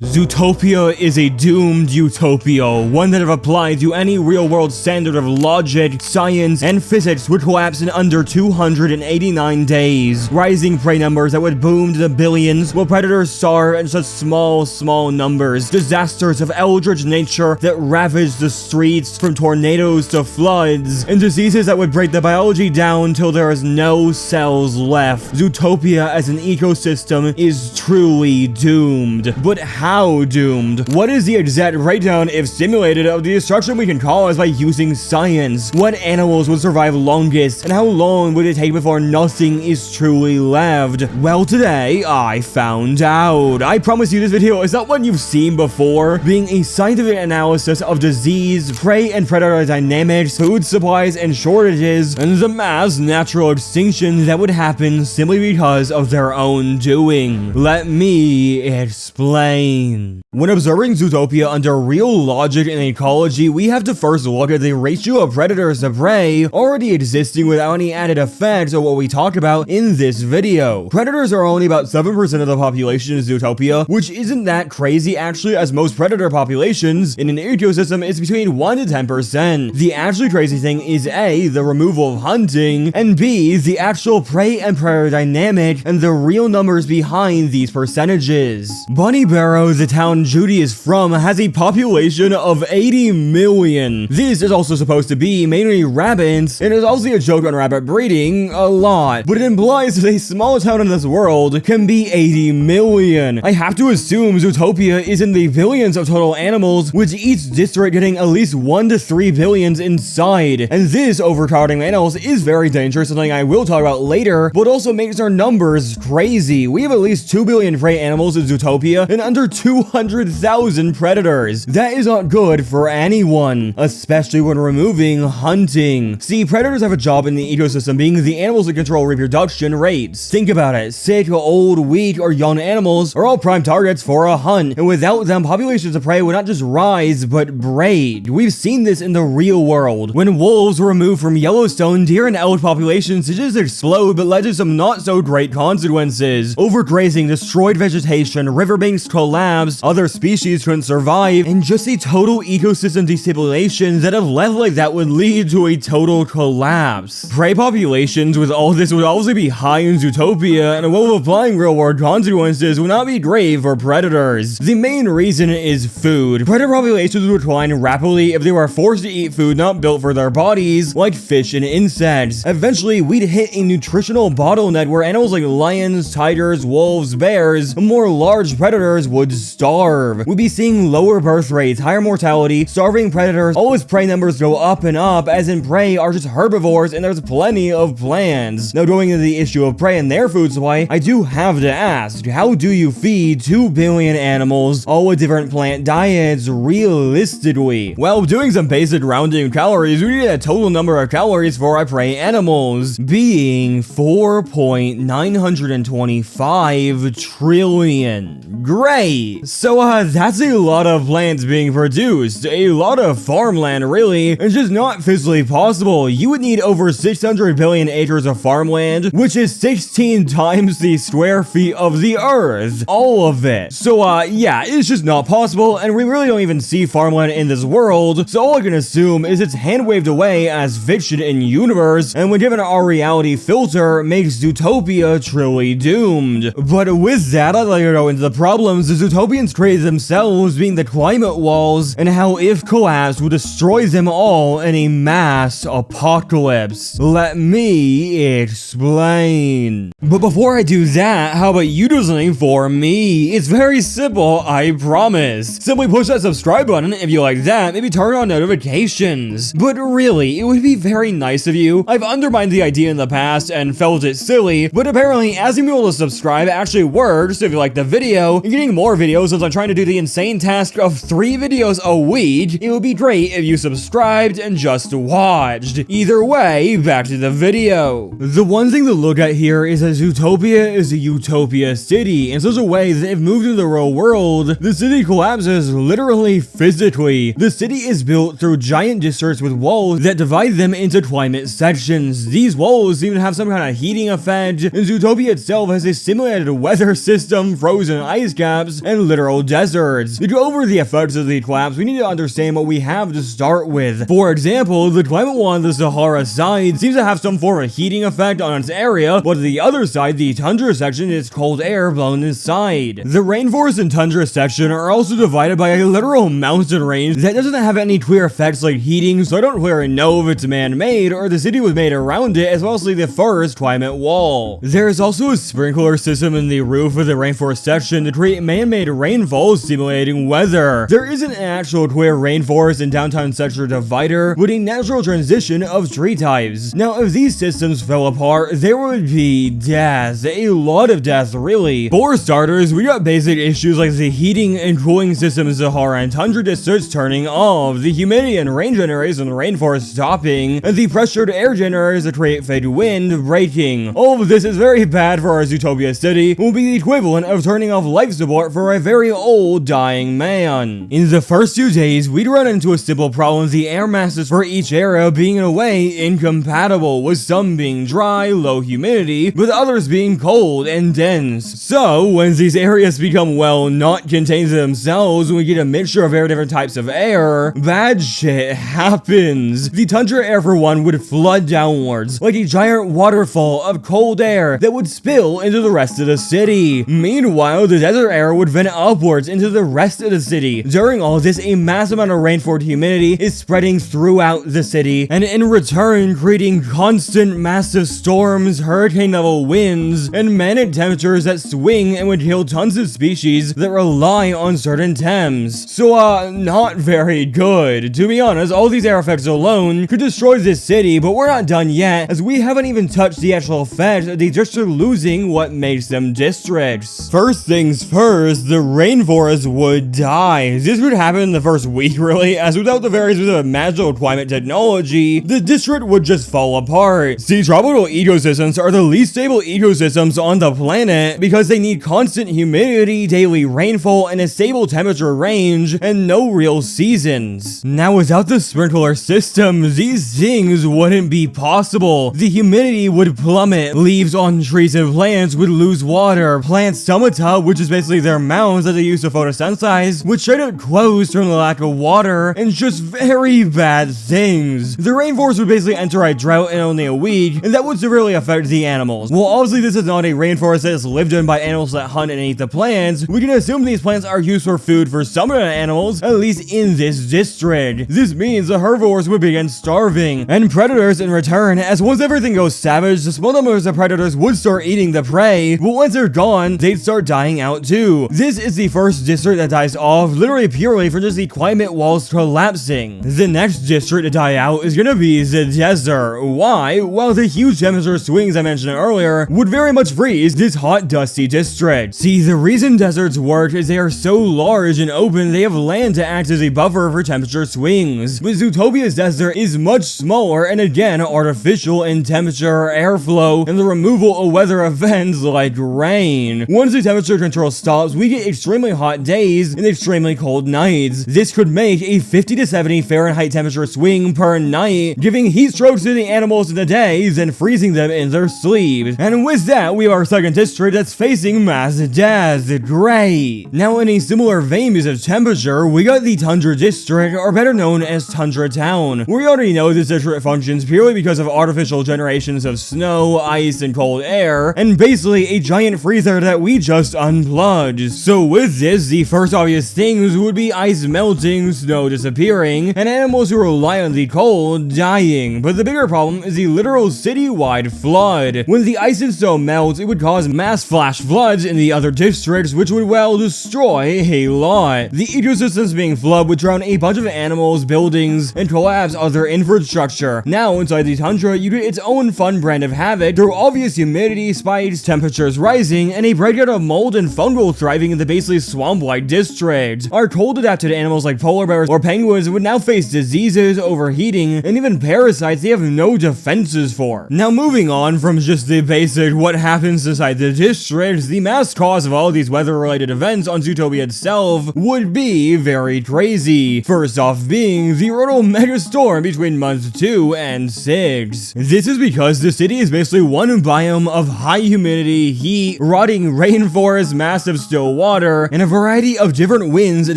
Zootopia is a doomed utopia, one that if applied to any real-world standard of logic, science, and physics would collapse in under 289 days. Rising prey numbers that would boom to the billions, while predators starve in such small numbers. Disasters of eldritch nature that ravage the streets, from tornadoes to floods, and diseases that would break the biology down till there is no cells left. Zootopia as an ecosystem is truly doomed. But how doomed? What is the exact breakdown, if simulated, of the destruction we can cause by using science? What animals would survive longest, and how long would it take before nothing is truly left? Well, today, I found out. I promise you this video is not one you've seen before, being a scientific analysis of disease, prey and predator dynamics, food supplies and shortages, and the mass natural extinction that would happen simply because of their own doing. Let me explain. When observing Zootopia under real logic and ecology, we have to first look at the ratio of predators to prey already existing without any added effects of what we talk about in this video. Predators are only about 7% of the population in Zootopia, which isn't that crazy actually, as most predator populations in an ecosystem is between 1 to 10%. The actually crazy thing is A, the removal of hunting, and B, the actual prey and predator dynamic and the real numbers behind these percentages. Bunny Barrow, the town Judy is from, has a population of 80 million. This is also supposed to be mainly rabbits, and is also a joke on rabbit breeding a lot, but it implies that a small town in this world can be 80 million. I have to assume Zootopia is in the billions of total animals, with each district getting at least 1 to 3 billions inside, and this overcrowding animals is very dangerous, something I will talk about later, but also makes our numbers crazy. We have at least 2 billion prey animals in Zootopia, and under 200,000 predators. That is not good for anyone, especially when removing hunting. See, predators have a job in the ecosystem, being the animals that control reproduction rates. Think about it. Sick, old, weak, or young animals are all prime targets for a hunt, and without them, populations of prey would not just rise, but break. We've seen this in the real world. When wolves were removed from Yellowstone, deer and elk populations did just explode, but led to some not so great consequences. Overgrazing destroyed vegetation, riverbanks collapsed, other species couldn't survive, and just a total ecosystem destabilization that if left like that would lead to a total collapse. Prey populations with all this would obviously be high in Zootopia, and while applying real-world consequences would not be great for predators. The main reason is food. Predator populations would decline rapidly if they were forced to eat food not built for their bodies, like fish and insects. Eventually, we'd hit a nutritional bottleneck where animals like lions, tigers, wolves, bears, and more large predators would starve. We'd be seeing lower birth rates, higher mortality, starving predators, all as prey numbers go up and up, as in prey are just herbivores and there's plenty of plants. Now, going into the issue of prey and their food supply, I do have to ask, how do you feed 2 billion animals, all with different plant diets, realistically? Well, doing some basic rounding of calories, we need a total number of calories for our prey animals, being 4.925 trillion. Great! So, that's a lot of plants being produced, a lot of farmland, really. It's just not physically possible. You would need over 600 billion acres of farmland, which is 16 times the square feet of the earth. All of it. So, yeah, it's just not possible, and we really don't even see farmland in this world, so all I can assume is it's hand-waved away as fiction in universe, and when given our reality filter, makes Zootopia truly doomed. But with that, I'd like to go into the problems the Zootopians created themselves, being the climate walls, and how if collapse would destroy them all in a mass apocalypse. Let me explain. But before I do that, how about you do something for me? It's very simple, I promise. Simply push that subscribe button if you like that, maybe turn on notifications. But really, it would be very nice of you. I've undermined the idea in the past and felt it silly, but apparently asking people to subscribe actually works. So if you like the video, and getting more videos since I'm trying to do the insane task of 3 videos a week, it would be great if you subscribed and just watched. Either way, back to the video. The one thing to look at here is that Zootopia is a utopia city in such a way that if moved into the real world, the city collapses literally physically. The city is built through giant districts with walls that divide them into climate sections. These walls seem to have some kind of heating effect, and Zootopia itself has a simulated weather system, frozen ice caps, and literal deserts. To go over the effects of the collapse, we need to understand what we have to start with. For example, the climate wall on the Sahara side seems to have some form of heating effect on its area, but on the other side, the tundra section, is cold air blown inside. The rainforest and tundra section are also divided by a literal mountain range that doesn't have any clear effects like heating, so I don't clearly know if it's man-made or the city was made around it, as well as the first climate wall. There is also a sprinkler system in the roof of the rainforest section to create man-made rainfall simulating weather. There isn't an actual clear rainforest and downtown sector divider, with a natural transition of tree types. Now, if these systems fell apart, there would be death. A lot of death, really. For starters, we got basic issues like the heating and cooling system in Sahara and tundra districts turning off, the humidity and rain generators in the rainforest stopping, and the pressured air generators that create fade wind breaking. All of this is very bad for our Zootopia city, will be the equivalent of turning off life support for a very old, dying man. In the first 2 days, we'd run into a simple problem, the air masses for each area being in a way incompatible, with some being dry, low humidity, with others being cold and dense. So, when these areas become, well, not contained to themselves, when we get a mixture of very different types of air, bad shit happens. The tundra air, for one, would flood downwards, like a giant waterfall of cold air that would spill into the rest of the city. Meanwhile, the desert air would vent upwards into the rest of the city. During all this, a massive amount of rainforest humidity is spreading throughout the city, and in return, creating constant massive storms, hurricane-level winds, and manic temperatures that swing and would kill tons of species that rely on certain temps. So, not very good. To be honest, all these air effects alone could destroy this city, but we're not done yet, as we haven't even touched the actual effect of the districts losing what makes them districts. First things first, the rainforest would die. This would happen in the first week, really, as without the very specific magical climate technology, the district would just fall apart. See, tropical ecosystems are the least stable ecosystems on the planet because they need constant humidity, daily rainfall, and a stable temperature range, and no real seasons. Now, without the sprinkler system, these things wouldn't be possible. The humidity would plummet, leaves on trees and plants would lose water, plant stomata, which is basically their mouths that they use to photosynthesize, would straight up close from the lack of water, and just very bad things. The rainforest would basically enter a drought in only a week, and that would severely affect the animals. Well, obviously this is not a rainforest that is lived in by animals that hunt and eat the plants. We can assume these plants are used for food for some of the animals, at least in this district. This means the herbivores would begin starving, and predators in return, as once everything goes savage, the small numbers of predators would start eating the prey, but once they're gone, they'd start dying out too. This is the first district that dies off, literally purely for just the climate walls collapsing. The next district to die out is gonna be the desert. Why? Well, the huge temperature swings I mentioned earlier would very much freeze this hot, dusty district. See, the reason deserts work is they are so large and open, they have land to act as a buffer for temperature swings. But Zootopia's desert is much smaller and again artificial in temperature, airflow, and the removal of weather events like rain. Once the temperature control stops, we get extremely hot days and extremely cold nights. This could make a 50 to 70 Fahrenheit temperature swing per night, giving heat strokes to the animals in the day, then freezing them in their sleep. And with that, we have our second district that's facing mass death. Great! Now, in a similar vein of temperature, we got the Tundra District, or better known as Tundra Town. We already know this district functions purely because of artificial generations of snow, ice, and cold air, and basically a giant freezer that we just unplugged. So with this, the first obvious things would be ice melting, snow disappearing, and animals who rely on the cold dying. But the bigger problem is the literal citywide flood. When the ice and snow melts, it would cause mass flash floods in the other districts, which would, well, destroy a lot. The ecosystems being flooded would drown a bunch of animals, buildings, and collapse other infrastructure. Now, inside the tundra, you get its own fun brand of havoc through obvious humidity spikes, temperatures rising, and a breakout of mold and fungal thriving in the basically swamp-like district. Our cold-adapted animals like polar bears or penguins would now face diseases, overheating, and even parasites they have no defenses for. Now, moving on from just the basic what happens inside the district, the mass cause of all these weather-related events on Zootopia itself would be very crazy. First off being the Roto Megastorm between months 2 and 6. This is because the city is basically one biome of high humidity, heat, rotting rainforest, massive still water, and a variety of different winds at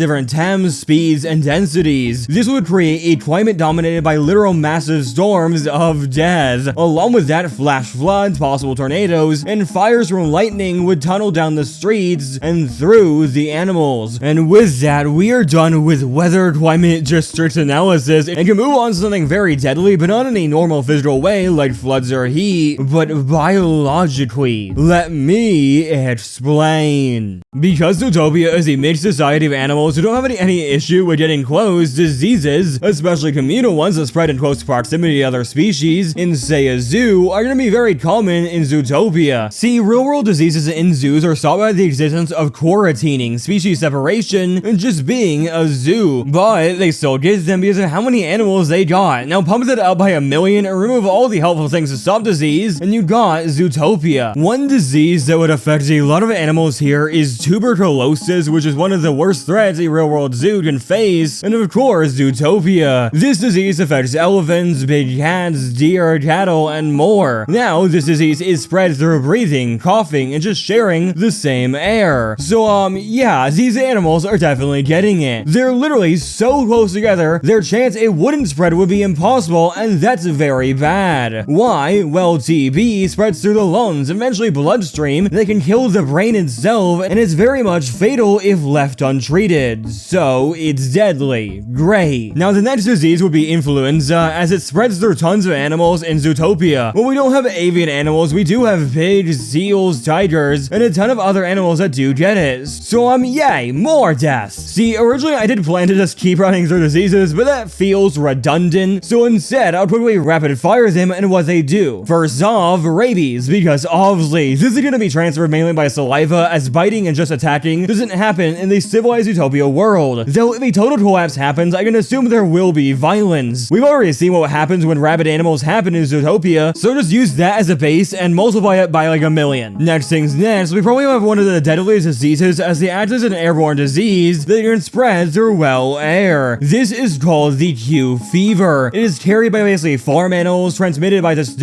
different temps, speeds, and densities. This would create a climate dominated by literal massive storms of death. Along with that, flash floods, possible tornadoes, and fires from lightning would tunnel down the streets and through the animals. And with that, we are done with weather climate district analysis and can move on to something very deadly, but not in a normal physical way like floods or heat, but biologically. Let me explain. Because Zootopia is a mixed society of animals who don't have any issue with getting close, diseases, especially communal ones that spread in close proximity to other species, in say a zoo, are going to be very common in Zootopia. See, real-world diseases in zoos are sought by the existence of quarantining, species separation, and just being a zoo. But they still get them because of how many animals they got. Now pump that up by 1,000,000 and remove all the helpful things to stop disease, and you got Zootopia. One disease that would affect a lot of animals here is tuberculosis, which is one of the worst threats a real-world zoo can face, and of course, Zootopia. This disease affects elephants, big cats, deer, cattle, and more. Now, this disease is spread through breathing, coughing, and just sharing the same air. So, yeah, these animals are definitely getting it. They're literally so close together, their chance it wouldn't spread would be impossible, and that's very bad. Why? Well, TB spreads through the lungs, eventually bloodstream, that can kill the brain itself, and it's very much fatal if left untreated. So, it's deadly. Great. Now, the next disease would be influenza, as it spreads through tons of animals in Zootopia. Well, we don't have avian animals, we do have pigs, seals, tigers, and a ton of other animals that do get it. So, yay, more deaths. See, originally I did plan to just keep running through diseases, but that feels redundant, so instead, I'll quickly rapid fire them and what they do. First off, rabies, because obviously, this is going to be transferred mainly by saliva, as biting and just attacking doesn't happen in the civilized Zootopia world. Though if a total collapse happens, I can assume there will be violence. We've already seen what happens when rabid animals happen in Zootopia, so just use that as a base and multiply it by like 1,000,000. Next things next, we probably have one of the deadliest diseases, as the acts as an airborne disease that can spread through, well, air. This is called the Q fever. It is carried by basically farm animals, transmitted by just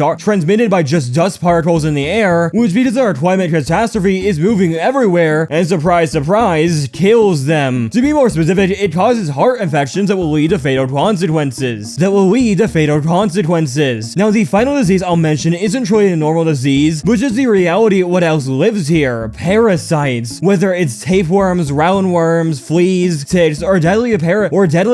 dust particles in the air, which because our climate catastrophe is moving everywhere, and surprise, surprise, kills them. To be more specific, it causes heart infections that will lead to fatal consequences. Now, the final disease I'll mention isn't truly a normal disease, but just the reality of what else lives here. Parasites. Whether it's tapeworms, roundworms, fleas, ticks, or deadly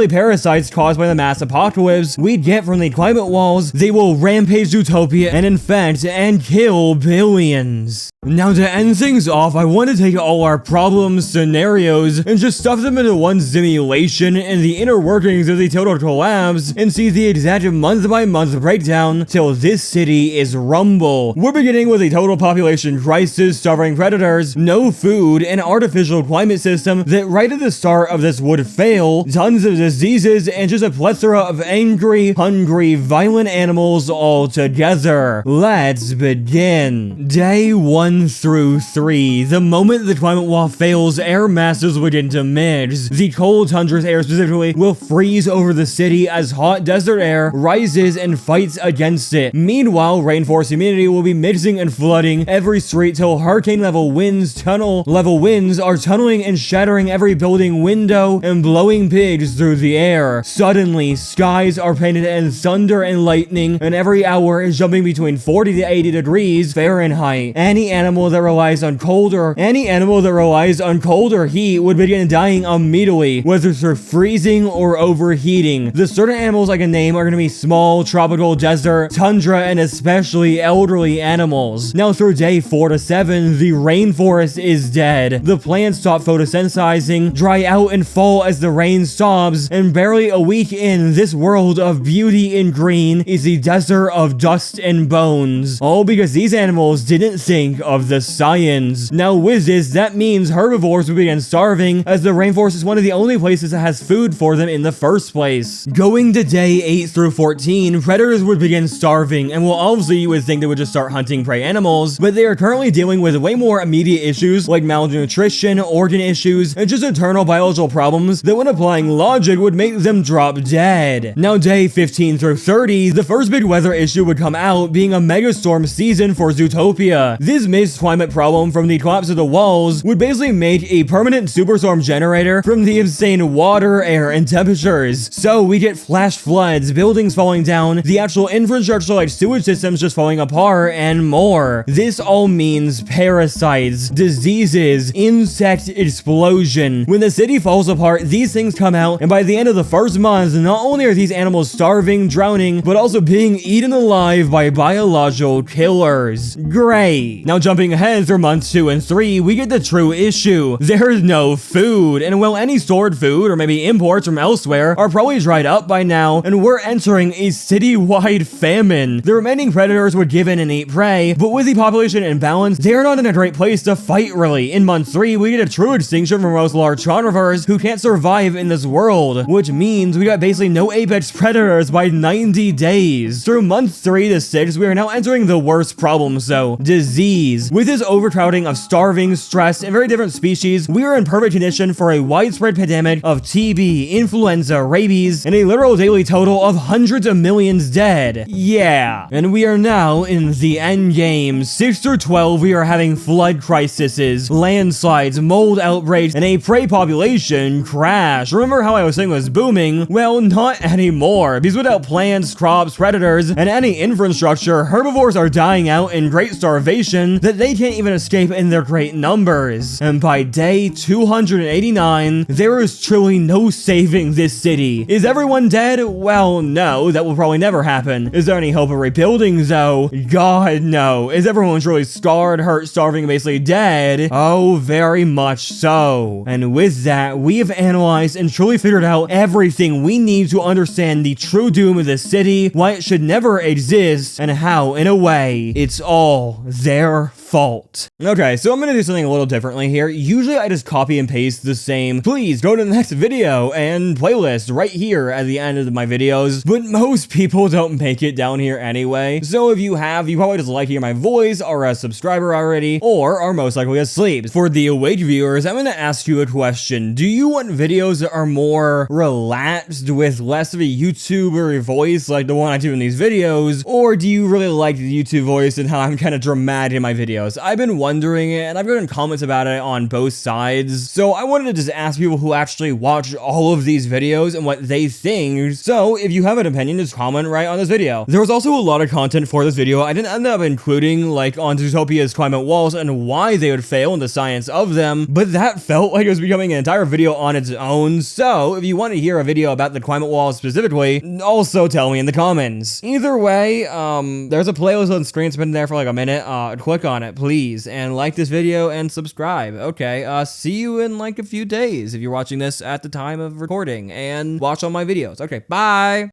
parasites caused by the mass apocalypse we get from the climate walls, they will rampage Zootopia and infect and kill billions. Now, to end things off, I want to take all our problems, scenarios, and just stuff them into one simulation and the inner workings of the total collapse, and see the exact month-by-month breakdown till this city is rumble. We're beginning with a total population crisis, starving predators, no food, an artificial climate system that right at the start of this would fail, tons of diseases, and just a plethora of angry, hungry, violent animals all together. Let's begin. Day 1 through 3. The moment the climate wall fails, air masses begin to mix. The cold tundra's air specifically will freeze over the city as hot desert air rises and fights against it. Meanwhile, rainforest humidity will be mixing and flooding every street till hurricane level winds are tunneling and shattering every building window and blowing pigs through the air. Suddenly, skies are painted in thunder and lightning, and every hour is jumping between 40 to 80 degrees Fahrenheit. Any animal that relies on colder heat would begin dying immediately, whether through freezing or overheating. The certain animals I can name are going to be small, tropical, desert, tundra, and especially elderly animals. Now, through day 4 to 7, the rainforest is dead. The plants stop photosynthesizing, dry out, and fall as the rain stops, and barely a week in, this world of beauty and green is the desert of dust and bones. All because these animals didn't think of the science. Now, with this, that means herbivores will begin starving, as the rainforest is one of the only places that has food for them in the first place. Going to day 8 through 14, predators would begin starving, and well, obviously you would think they would just start hunting prey animals, but they are currently dealing with way more immediate issues like malnutrition, organ issues, and just internal biological problems that when applying logic would make them drop dead. Now, day 15 through 30, the first big weather issue would come out, being a megastorm season for Zootopia. This missed climate problem from the collapse of the walls would basically make a permanent superstorm generator from the insane water, air, and temperatures. So we get flash floods, buildings falling down, the actual infrastructure like sewage systems just falling apart, and more. This all means parasites, diseases, insect explosion. When the city falls apart, these things come out, and by the end of the first month, not only are these animals starving, drowning, but also being eaten alive by biological killers. Great. Now jumping ahead through months 2 and 3, we get the true issue. There's no food, and while any stored food or maybe imports from elsewhere are probably dried up by now, and we're entering a citywide famine. The remaining predators would give in and eat prey, but with the population imbalance, they're not in a great place to fight really. In month 3, we get a true extinction from most large carnivores who can't survive in this world, which means we got basically no apex predators by 90 days. Through months 3 to 6, we are now entering the worst problems though, disease. With this overcrowding of starving, stressed, and very different species, we are in perfect condition for a widespread pandemic of TB, influenza, rabies, and a literal daily total of hundreds of millions dead. Yeah. And we are now in the end game. 6 through 12, we are having flood crises, landslides, mold outbreaks, and a prey population crash. Remember how I was saying was booming? Well, not anymore, because without plants, crops, predators, and any infrastructure, herbivores are dying out in great starvation that they can't even escape in their great numbers. And by day 289, there is truly no saving this city. Is everyone dead? Well, no, that will probably never happen. Is there any hope of rebuilding though? God, no. Is everyone truly scarred, hurt, starving, and basically dead? Oh, very much so. And with that, we have analyzed and truly figured out everything we need to understand the true doom of the city, why it should never exist, and how, in a way, it's all their fault. Okay, so I'm gonna do something a little differently here. Usually I just copy and paste the same, please go to the next video and playlist right here at the end of my videos, but most people don't make it down here anyway. So if you have, you probably just like hearing my voice, are a subscriber already, or are most likely asleep. For the awake viewers, I'm gonna ask you a question. Do you want videos that are more relaxed with less of a YouTuber voice like the one I do in these videos, or do you really like the YouTube voice and how I'm kind of dramatic in my videos? I've been wondering it, and I've gotten comments about it on both sides, so I wanted to just ask people who actually watch all of these videos and what they think. So if you have an opinion, just comment right on this video. There was also a lot of content for this video I didn't end up including, like on Zootopia's climate walls and why they would fail in the science of them, but that felt like it was becoming an entire video on its own. So if you want to hear a video about the climate walls specifically, also tell me in the comments. Either way, there's a playlist on screen. It's been there for like a minute. Click on it, please, and like this video and subscribe. Okay, see you in like a few days if you're watching this at the time of recording, and watch all my videos. Okay, bye!